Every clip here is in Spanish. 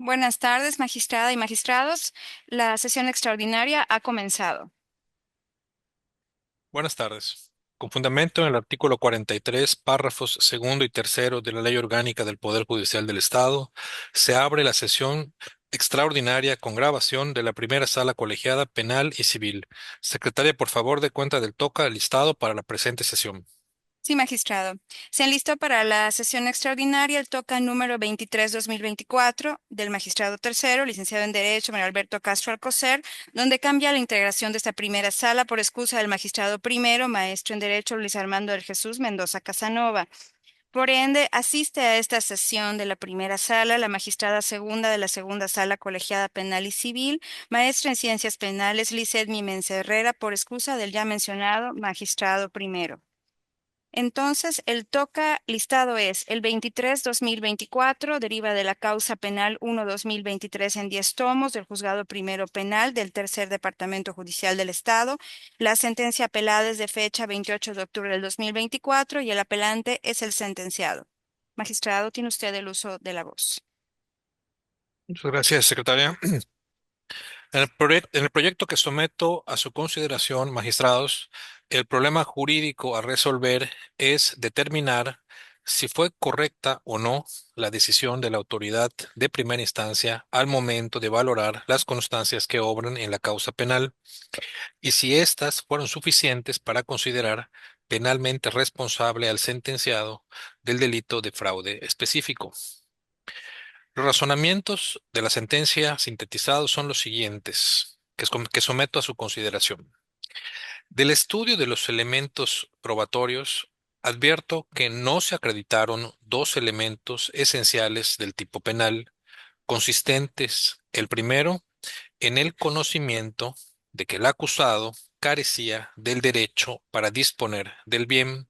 Buenas tardes, magistrada y magistrados. La sesión extraordinaria ha comenzado. Buenas tardes. Con fundamento en el artículo 43, párrafos segundo y tercero de la Ley Orgánica del Poder Judicial del Estado, se abre la sesión extraordinaria con grabación de la primera sala colegiada penal y civil. Secretaria, por favor, dé cuenta del toca listado para la presente sesión. Sí, magistrado. Se enlistó para la sesión extraordinaria el toca número 23-2024 del magistrado tercero, licenciado en Derecho, Manuel Alberto Castro Alcocer, donde cambia la integración de esta primera sala por excusa del magistrado primero, maestro en Derecho Luis Armando del Jesús Mendoza Casanova. Por ende, asiste a esta sesión de la primera sala la magistrada segunda de la segunda sala colegiada penal y civil, maestra en ciencias penales, Lizeth Mimense Herrera, por excusa del ya mencionado magistrado primero. Entonces, el toca listado es el 23-2024, deriva de la causa penal 1-2023 en 10 tomos del Juzgado Primero Penal del Tercer Departamento Judicial del Estado. La sentencia apelada es de fecha 28 de octubre del 2024 y el apelante es el sentenciado. Magistrado, tiene usted el uso de la voz. Muchas gracias, secretaria. En el proyecto que someto a su consideración, magistrados, el problema jurídico a resolver es determinar si fue correcta o no la decisión de la autoridad de primera instancia al momento de valorar las constancias que obran en la causa penal y si éstas fueron suficientes para considerar penalmente responsable al sentenciado del delito de fraude específico. Los razonamientos de la sentencia sintetizados son los siguientes, que someto a su consideración. Del estudio de los elementos probatorios, advierto que no se acreditaron dos elementos esenciales del tipo penal, consistentes, el primero, en el conocimiento de que el acusado carecía del derecho para disponer del bien,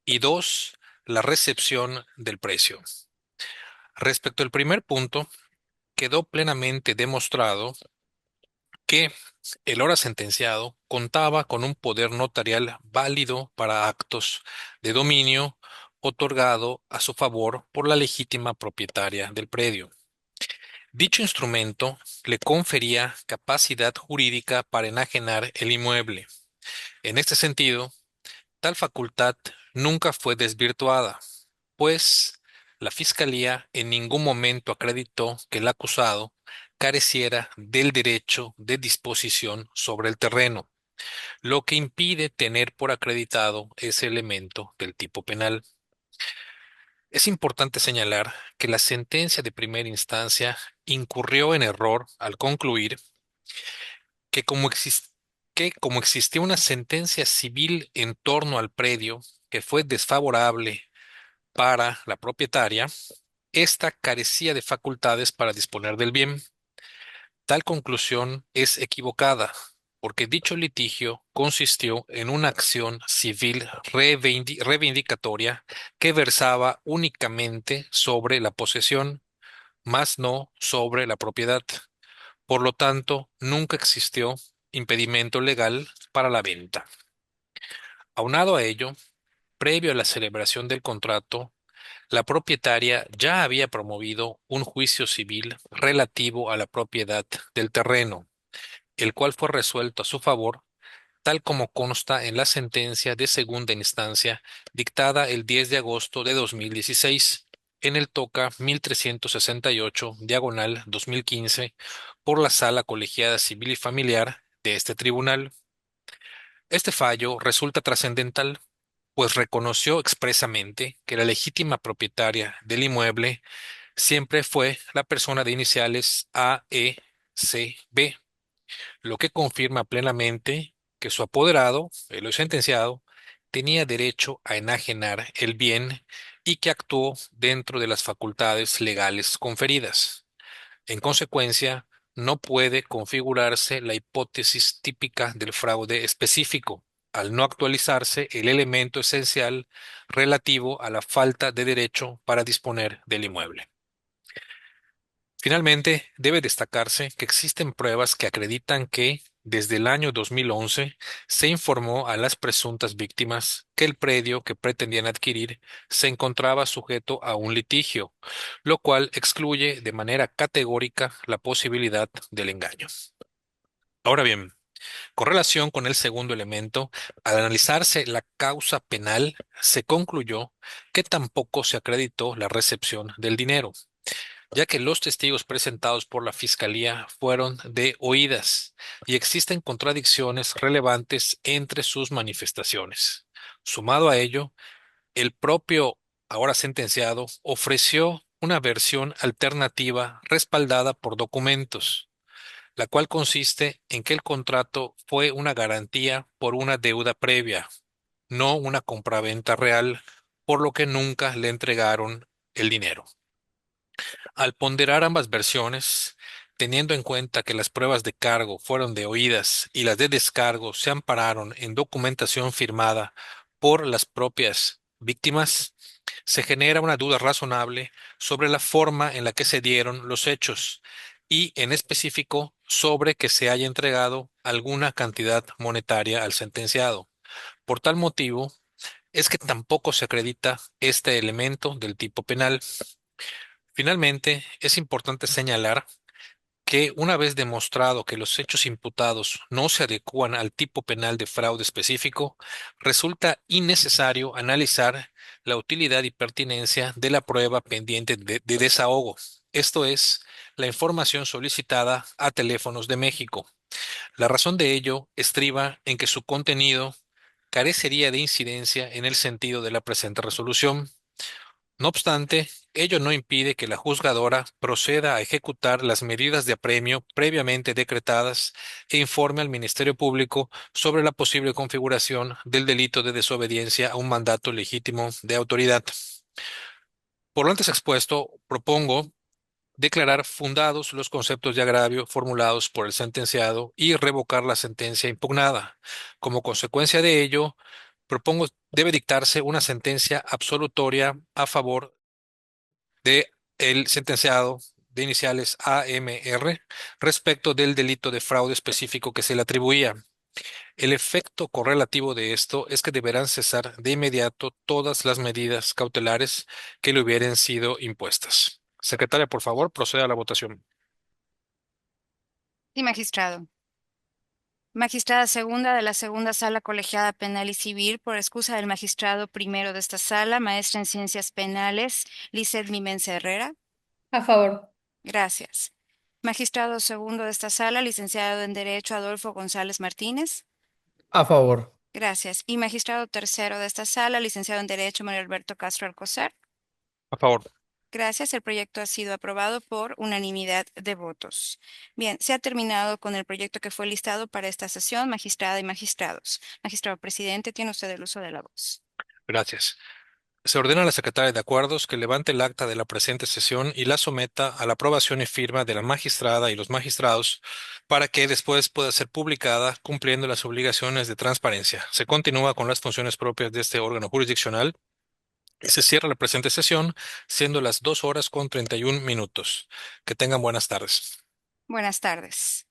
y dos, la recepción del precio. Respecto al primer punto, quedó plenamente demostrado que el hora sentenciado contaba con un poder notarial válido para actos de dominio otorgado a su favor por la legítima propietaria del predio. Dicho instrumento le confería capacidad jurídica para enajenar el inmueble. En este sentido, tal facultad nunca fue desvirtuada, pues la Fiscalía en ningún momento acreditó que el acusado careciera del derecho de disposición sobre el terreno, lo que impide tener por acreditado ese elemento del tipo penal. Es importante señalar que la sentencia de primera instancia incurrió en error al concluir que como existía una sentencia civil en torno al predio que fue desfavorable para la propietaria, ésta carecía de facultades para disponer del bien. Tal conclusión es equivocada, porque dicho litigio consistió en una acción civil reivindicatoria que versaba únicamente sobre la posesión, más no sobre la propiedad. Por lo tanto, nunca existió impedimento legal para la venta. Aunado a ello, previo a la celebración del contrato, la propietaria ya había promovido un juicio civil relativo a la propiedad del terreno, el cual fue resuelto a su favor, tal como consta en la sentencia de segunda instancia dictada el 10 de agosto de 2016 en el TOCA 1368, diagonal 2015, por la Sala Colegiada Civil y Familiar de este tribunal. Este fallo resulta trascendental, pues reconoció expresamente que la legítima propietaria del inmueble siempre fue la persona de iniciales A, E, C, B, lo que confirma plenamente que su apoderado, el hoy sentenciado, tenía derecho a enajenar el bien y que actuó dentro de las facultades legales conferidas. En consecuencia, no puede configurarse la hipótesis típica del fraude específico, al no actualizarse el elemento esencial relativo a la falta de derecho para disponer del inmueble. Finalmente, debe destacarse que existen pruebas que acreditan que, desde el año 2011 se informó a las presuntas víctimas que el predio que pretendían adquirir se encontraba sujeto a un litigio, lo cual excluye de manera categórica la posibilidad del engaño. Ahora bien, con relación con el segundo elemento, al analizarse la causa penal, se concluyó que tampoco se acreditó la recepción del dinero, ya que los testigos presentados por la Fiscalía fueron de oídas y existen contradicciones relevantes entre sus manifestaciones. Sumado a ello, el propio ahora sentenciado ofreció una versión alternativa respaldada por documentos, la cual consiste en que el contrato fue una garantía por una deuda previa, no una compraventa real, por lo que nunca le entregaron el dinero. Al ponderar ambas versiones, teniendo en cuenta que las pruebas de cargo fueron de oídas y las de descargo se ampararon en documentación firmada por las propias víctimas, se genera una duda razonable sobre la forma en la que se dieron los hechos y, en específico, sobre que se haya entregado alguna cantidad monetaria al sentenciado. Por tal motivo, es que tampoco se acredita este elemento del tipo penal. Finalmente, es importante señalar que una vez demostrado que los hechos imputados no se adecúan al tipo penal de fraude específico, resulta innecesario analizar la utilidad y pertinencia de la prueba pendiente de desahogo, esto es, la información solicitada a Teléfonos de México. La razón de ello estriba en que su contenido carecería de incidencia en el sentido de la presente resolución. No obstante, ello no impide que la juzgadora proceda a ejecutar las medidas de apremio previamente decretadas e informe al Ministerio Público sobre la posible configuración del delito de desobediencia a un mandato legítimo de autoridad. Por lo antes expuesto, propongo declarar fundados los conceptos de agravio formulados por el sentenciado y revocar la sentencia impugnada. Como consecuencia de ello, propongo debe dictarse una sentencia absolutoria a favor de el sentenciado de iniciales AMR respecto del delito de fraude específico que se le atribuía. El efecto correlativo de esto es que deberán cesar de inmediato todas las medidas cautelares que le hubieran sido impuestas. Secretaria, por favor, proceda a la votación. Sí, magistrado. Magistrada segunda de la segunda sala colegiada penal y civil, por excusa del magistrado primero de esta sala, maestra en ciencias penales, Lizeth Mimense Herrera. A favor. Gracias. Magistrado segundo de esta sala, licenciado en Derecho Adolfo González Martínez. A favor. Gracias. Y magistrado tercero de esta sala, licenciado en Derecho Mario Alberto Castro Alcocer. A favor. Gracias. El proyecto ha sido aprobado por unanimidad de votos. Bien, se ha terminado con el proyecto que fue listado para esta sesión, magistrada y magistrados. Magistrado presidente, tiene usted el uso de la voz. Gracias. Se ordena a la secretaria de Acuerdos que levante el acta de la presente sesión y la someta a la aprobación y firma de la magistrada y los magistrados para que después pueda ser publicada cumpliendo las obligaciones de transparencia. Se continúa con las funciones propias de este órgano jurisdiccional. Se cierra la presente sesión, siendo las 2 horas con 31 minutos. Que tengan buenas tardes. Buenas tardes.